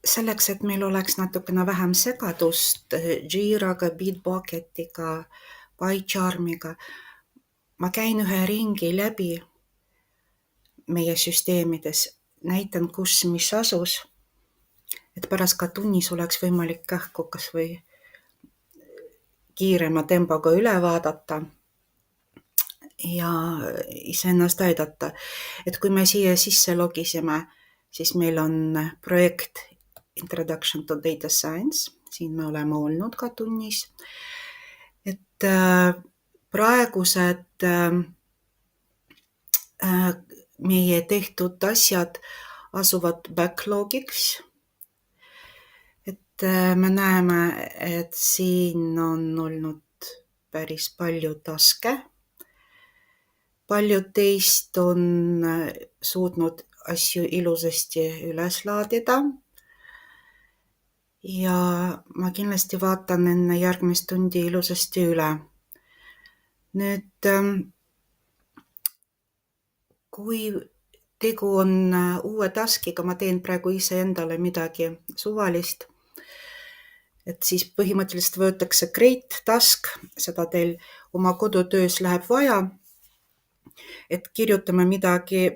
selleks, et meil oleks natukene vähem segadust Jiraga, Bitbucketiga, PyCharmiga, ma käin ühe ringi läbi meie süsteemides, näitan, kus mis asus, et pärast ka tunnis oleks võimalik kähku kas või kiirema tempoga üle vaadata ja iseennast aidata. Et kui me siia sisse logisime, siis meil on projekt Introduction to Data Science, siin me oleme olnud ka tunnis. Et praegused meie tehtud asjad asuvad backlogiks. Et me näeme, et siin on olnud päris palju taske. Paljud teist on suutnud asju ilusasti üles laadida. Ja ma kindlasti vaatan enne järgmist tundi ilusasti üle. Nüüd, kui tegu on uue taskiga, ma teen praegu ise endale midagi suvalist, et siis põhimõtteliselt võetakse Create task, seda teil oma kodutöös läheb vaja, et kirjutame midagi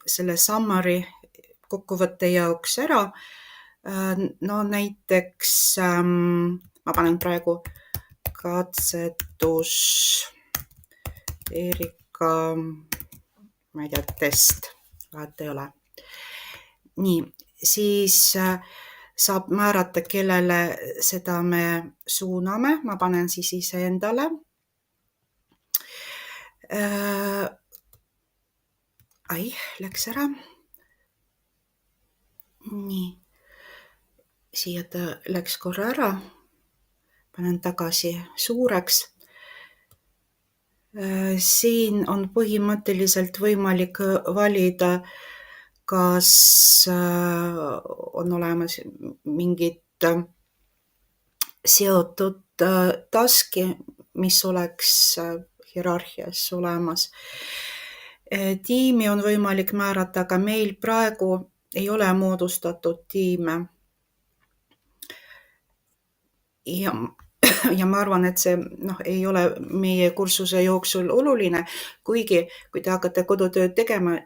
selle summary kokkuvõtte jaoks ära. No näiteks ma panen praegu katsetus Erika, ma ei tea, test, vahet ei ole. Nii, siis saab määrata, kellele seda me suuname. Ma panen siis iseendale. Läks ära. Nii, siia ta läks korra ära. Panen tagasi suureks. Siin on põhimõtteliselt võimalik valida, kas on olemas mingid seotud taski, mis oleks hierarhias olemas. Tiimi on võimalik määrata, aga meil praegu ei ole moodustatud tiime. Ja ma arvan, et see ei ole meie kursuse jooksul oluline, kuigi kui te hakkate kodutööd tegema,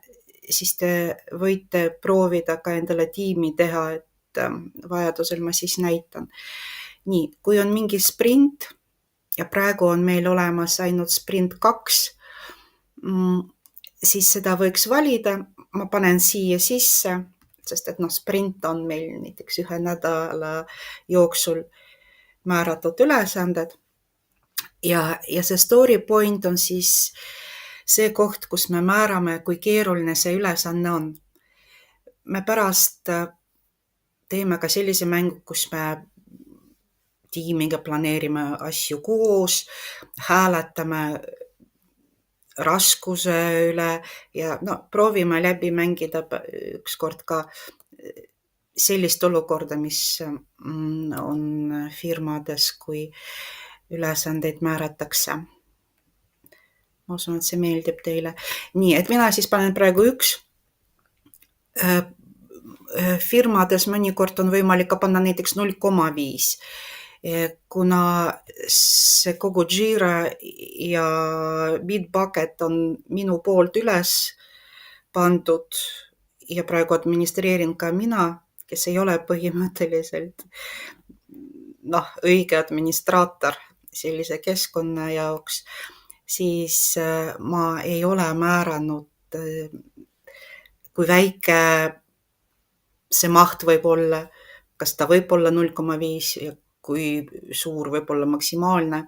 siis te võite proovida ka endale tiimi teha, et vajadusel ma siis näitan. Nii, kui on mingi sprint ja praegu on meil olemas ainult sprint 2, siis seda võiks valida. Ma panen siia sisse, sest et sprint on meil näiteks 1 nädala jooksul määratud ülesanded. Ja see story point on siis see koht, kus me määrame, kui keeruline see ülesanne on. Me pärast teeme ka sellise mängu, kus me tiimiga planeerime asju koos, hääletame raskuse üle ja proovime läbi mängida ükskord ka sellist olukorda, mis on firmades, kui ülesandeid määratakse. Ma usun, et see meeldib teile. Nii, et mina siis panen praegu 1. Firmades mõnikord on võimalik ka panna näiteks 0,5. Kuna see kogu Jira ja Bitbucket on minu poolt üles pandud ja praegu administreerin ka mina, kes ei ole põhimõtteliselt õige administraator sellise keskkonna jaoks, siis ma ei ole määranud, kui väike see maht võib olla, kas ta võib olla 0,5 ja kui suur võib olla maksimaalne.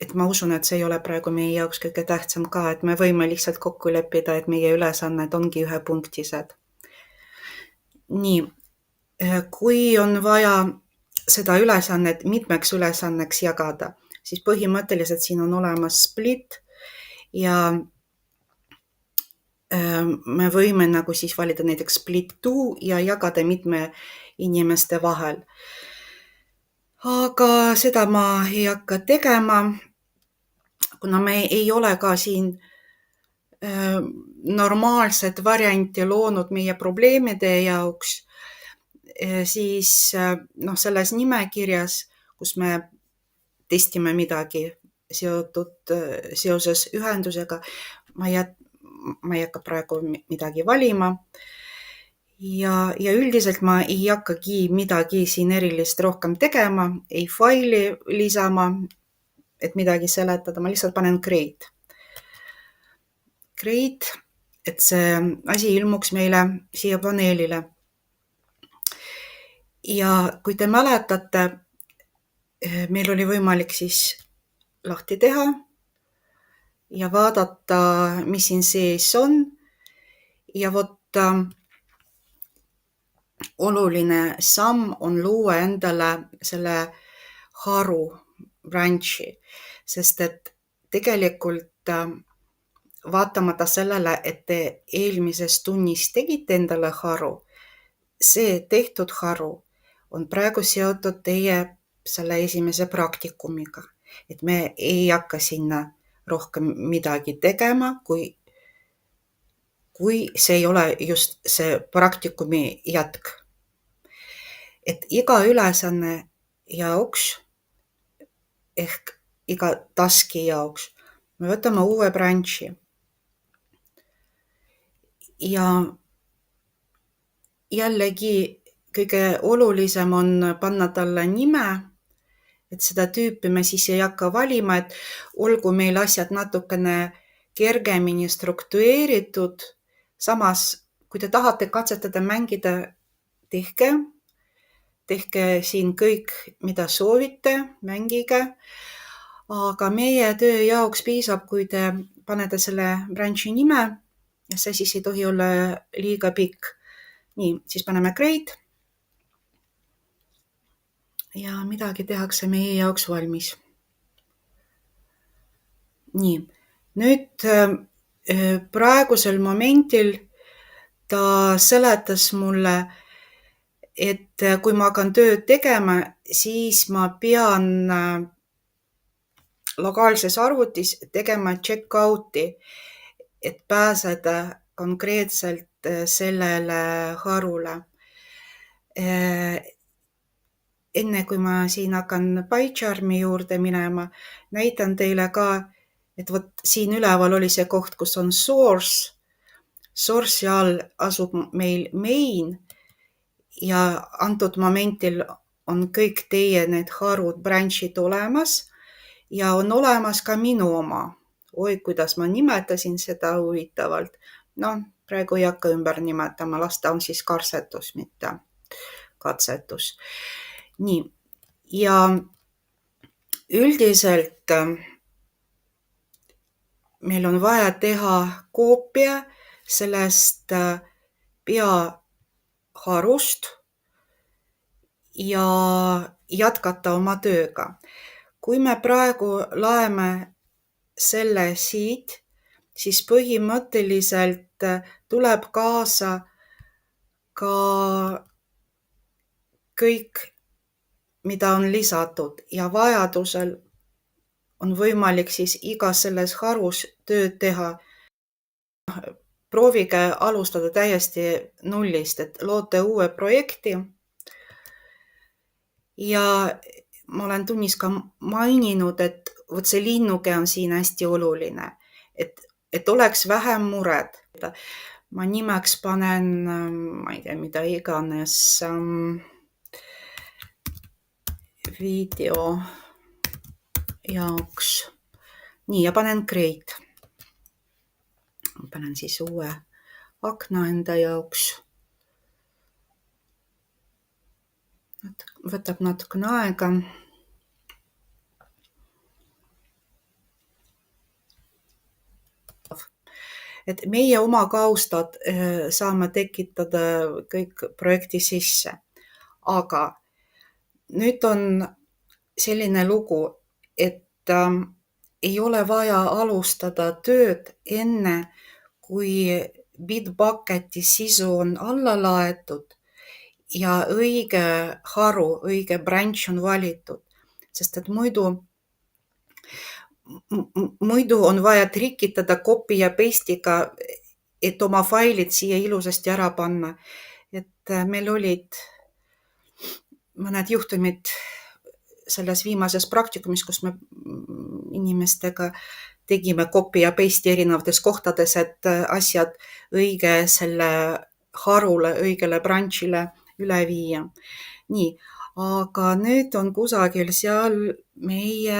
Et ma usun, et see ei ole praegu meie jaoks kõige tähtsam ka, et me võime lihtsalt kokku leppida, et meie ülesanned ongi 1-punktised. Nii, kui on vaja seda ülesannet mitmeks ülesanneks jagada, siis põhimõtteliselt siin on olemas split ja me võime nagu siis valida näiteks split 2 ja jagada mitme inimeste vahel. Aga seda ma ei hakka tegema, kuna me ei ole ka siin normaalset varianti loonud meie probleemide jaoks, siis selles nimekirjas, kus me testime midagi seoses ühendusega, ma ei hakka praegu midagi valima. Ja üldiselt ma ei hakkagi midagi siin erilist rohkem tegema, ei faili lisama, et midagi seletada, ma lihtsalt panen create. Create, et see asi ilmuks meile siia paneelile. Ja kui te mäletate, meil oli võimalik siis lahti teha ja vaadata, mis siin sees on. Ja oluline samm on luua endale selle haru branchi, sest et tegelikult vaatamata sellele, et te eelmises tunnis tegite endale haru, see tehtud haru on praegu seotud teie selle esimese praktikumiga. Et me ei hakka sinna rohkem midagi tegema, kui see ei ole just see praktikumi jätk. Et iga ülesanne jaoks ehk iga taski jaoks me võtame uue branchi. Ja jällegi kõige olulisem on panna talle nime, et seda tüüpi me siis ei hakka valima, et olgu meil asjad natukene kergemini struktureeritud. Samas, kui te tahate katsetada mängida, tehke siin kõik, mida soovite, mängige. Aga meie töö jaoks piisab, kui te panete selle branchi nime ja see siis ei tohi olla liiga pikk. Nii, siis paneme create. Ja midagi tehakse meie jaoks valmis. Nii, nüüd praegusel momentil ta seletas mulle, et kui ma hakkan tööd tegema, siis ma pean lokaalses arvutis tegema check-out'i, et pääseda konkreetselt sellele harule. Enne kui ma siin hakkan PyCharmi juurde minema, näitan teile ka, et siin üleval oli see koht, kus on source. Source'i all asub meil main ja antud momentil on kõik teie need harud, branchid olemas ja on olemas ka minu oma. Oi, kuidas ma nimetasin seda huvitavalt. Praegu ei hakka ümber nimetama, las ta on siis katsetus, mitte katsetus. Nii, ja üldiselt meil on vaja teha koopia sellest peaharust ja jätkata oma tööga. Kui me praegu laeme selle siit, siis põhimõtteliselt tuleb kaasa ka kõik, mida on lisatud ja vajadusel on võimalik siis igas selles harus tööd teha. Proovige alustada täiesti nullist, et loote uue projekti. Ja ma olen tunnis ka maininud, et see linnuke on siin hästi oluline, et oleks vähem mured. Ma nimeks panen, ma ei tea, mida iganes, video jaoks. Nii, ja panen create. Panen siis uue akna enda jaoks. Võtab natukene aega. Et meie oma kaustad saame tekitada kõik projekti sisse. Aga nüüd on selline lugu, et ei ole vaja alustada tööd enne, kui Bitbucketi sisu on alla laetud ja õige haru, õige branch on valitud. Sest et muidu muidu on vaja trikitada copy ja paste'iga, et oma failid siia ilusasti ära panna. Et meil olid mõned juhtumid selles viimases praktikumis, kus me inimestega tegime copy ja paste'i erinevates kohtades, et asjad õige selle harule, õigele branch'ile üle viia. Nii, aga nüüd on kusagil seal meie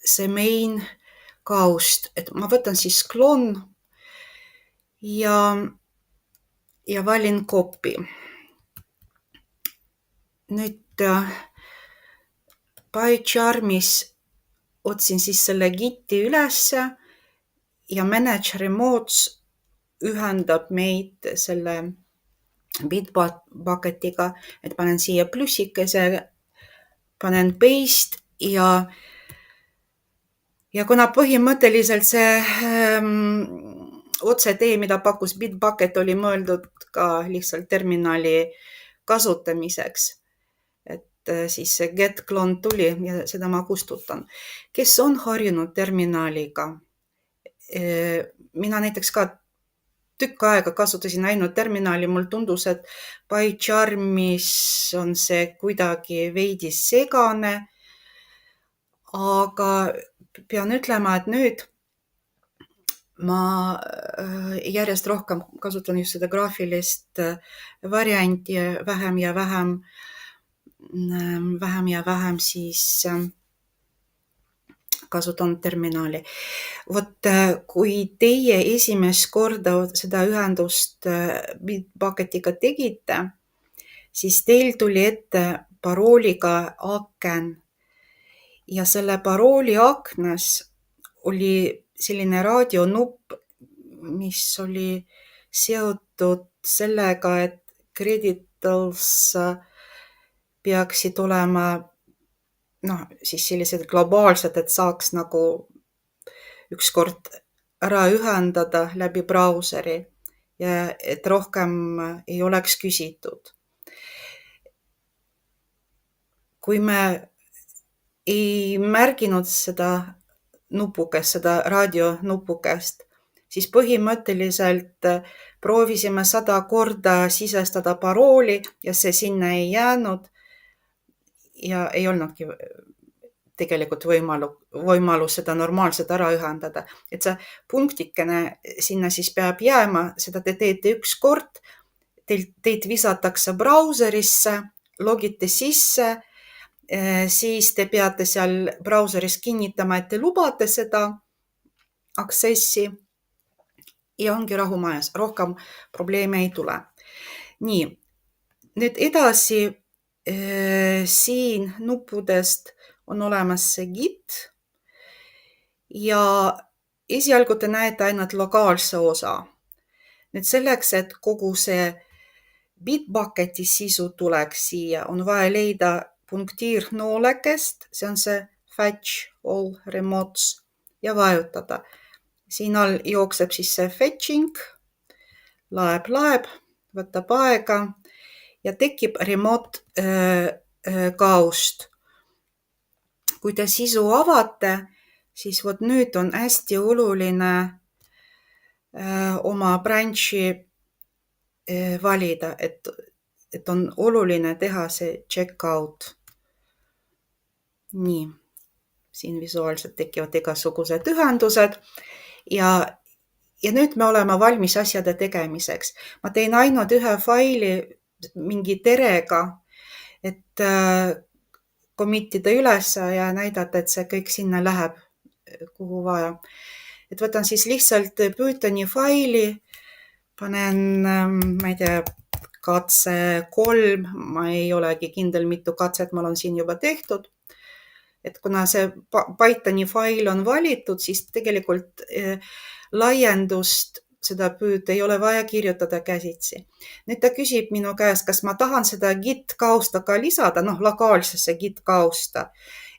see main kaust, et ma võtan siis clone ja valin copy. Nüüd PyCharmis otsin siis selle Giti ülesse ja Manage Remotes ühendab meid selle Bitbucketiga, et panen siia plussikese, panen paste ja kuna põhimõtteliselt see otsetee, mida pakkus Bitbucket, oli mõeldud ka lihtsalt terminali kasutamiseks, et siis see get clone tuli ja seda ma kustutan. Kes on harjunud terminaliga? Mina näiteks ka tükk aega kasutasin ainult terminali, mul tundus, et PyCharmis on see kuidagi veidi segane, aga pean ütlema, et nüüd ma järjest rohkem kasutan just seda graafilist varianti, vähem ja vähem siis kasutan terminali. Vot kui teie esimest korda seda ühendust Bitbucketiga tegite, siis teil tuli ette parooliga aken ja selle parooli aknas oli selline raadionupp, mis oli seotud sellega, et creditals peaksid olema siis sellised globaalsed, et saaks nagu ükskord ära ühendada läbi brauseri ja et rohkem ei oleks küsitud. Kui me ei märginud seda nupukest, seda raadionupukest, siis põhimõtteliselt proovisime 100 korda sisestada parooli ja see sinna ei jäänud ja ei olnudki tegelikult võimalus seda normaalselt ära ühendada. Et see punktikene sinna siis peab jääma, seda te teete üks kord, teid visatakse brauserisse, logite sisse, siis te peate seal brauseris kinnitama, et te lubate seda accessi ja ongi rahu majas, rohkem probleeme ei tule. Nii, nüüd edasi siin nuppudest on olemas see Git ja esialgu te näete ainult lokaalse osa. Nüüd selleks, et kogu see Bitbucketi sisu tuleks siia, on vaja leida punktiirnoolekest, see on see fetch all remotes ja vajutada. Siin all jookseb siis see fetching, laeb, võtab aega ja tekib remote kaust. Kui te sisu avate, siis vot nüüd on hästi oluline oma branch'i valida, et on oluline teha see checkout. Nii, siin visuaalselt tekivad igasugused ühendused ja nüüd me oleme valmis asjade tegemiseks. Ma tein ainult ühe faili mingi terega, et commitida üles ja näidata, et see kõik sinna läheb, kuhu vaja. Et võtan siis lihtsalt Pythoni faili, panen, ma ei tea, katse 3, ma ei olegi kindel, mitu katset mul on siin juba tehtud. Et kuna see Pythoni fail on valitud, siis tegelikult laiendust seda Pyth ei ole vaja kirjutada käsitsi. Nüüd ta küsib minu käest, kas ma tahan seda Git kausta ka lisada, lokaalsesse Git kausta,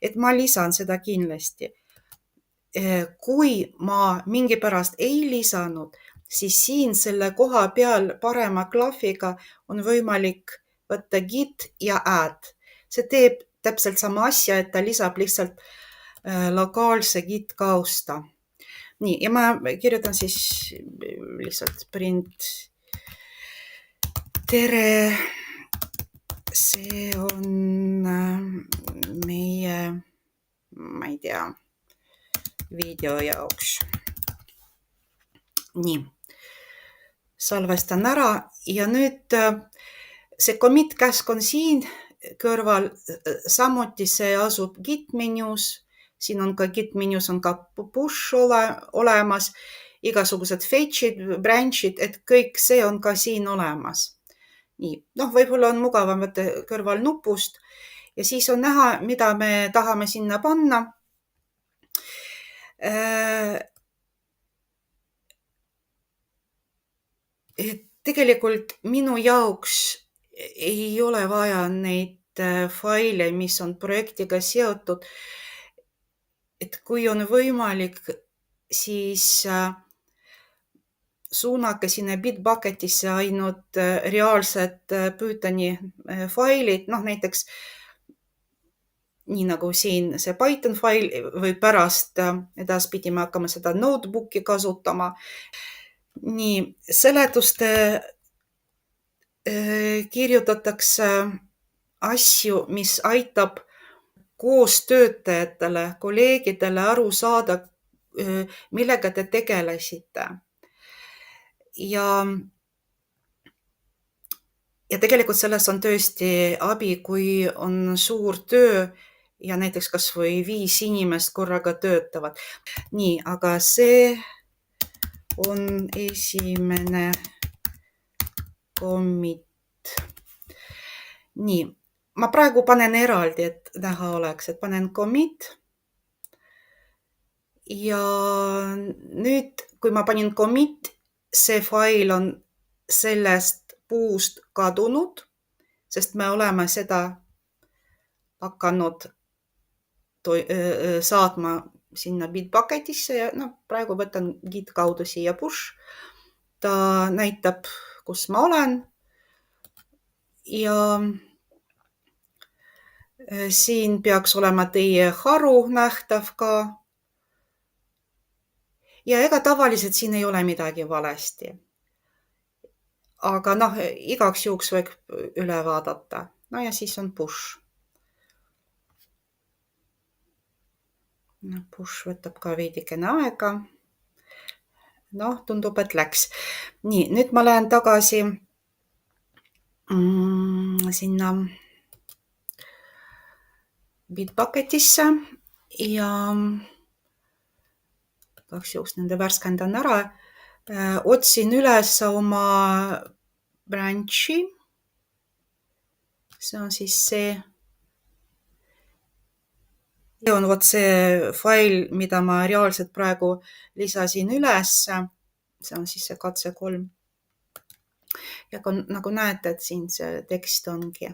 et ma lisan seda kindlasti. Kui ma mingi pärast ei lisanud, siis siin selle koha peal parema klahviga on võimalik võtta git ja add. See teeb täpselt sama asja, et ta lisab lihtsalt lokaalse git kausta. Nii, ja ma kirjutan siis lihtsalt print tere, see on meie, ma ei tea, video jaoks. Nii, salvestan ära ja nüüd see commit käsk on siin kõrval, samuti see asub git menüus, siin on ka git menüus on ka push olemas, igasugused fetch'id, branch'id, et kõik see on ka siin olemas. Nii, võib-olla on mugavam võtta kõrval nupust ja siis on näha, mida me tahame sinna panna. Tegelikult minu jaoks ei ole vaja neid faile, mis on projektiga seotud. Et kui on võimalik, siis suunake sinna Bitbucketisse ainult reaalsed Pythoni failid, näiteks nii nagu siin see Python fail või pärast edaspidi me hakkame seda notebooki kasutama. Nii, seletuste kirjutatakse asju, mis aitab koostöötajatele, kolleegidele aru saada, millega te tegelesite. Ja tegelikult selles on tõesti abi, kui on suur töö ja näiteks kas või 5 inimest korraga töötavad. Nii, aga see on esimene commit. Nii, ma praegu panen eraldi, et näha oleks, et panen commit. Ja nüüd, kui ma panin commit, see fail on sellest puust kadunud, sest me oleme seda hakanud saatma sinna Bitbucketisse ja praegu võtan git kaudu siia push. Ta näitab, kus ma olen. Ja siin peaks olema teie haru nähtav ka. Ja ega tavaliselt siin ei ole midagi valesti. Aga igaks juhuks võib üle vaadata. Ja siis on push. Push võtab ka veidikene aega. Tundub, et läks. Nii, nüüd ma lähen tagasi sinna Bitbucketisse ja igaks juhuks nende värskendan ära. Otsin üles oma branch'i. See on siis see. See on see fail, mida ma reaalselt praegu lisasin üles. See on siis see katse 3. Ja nagu näete, et siin see tekst ongi.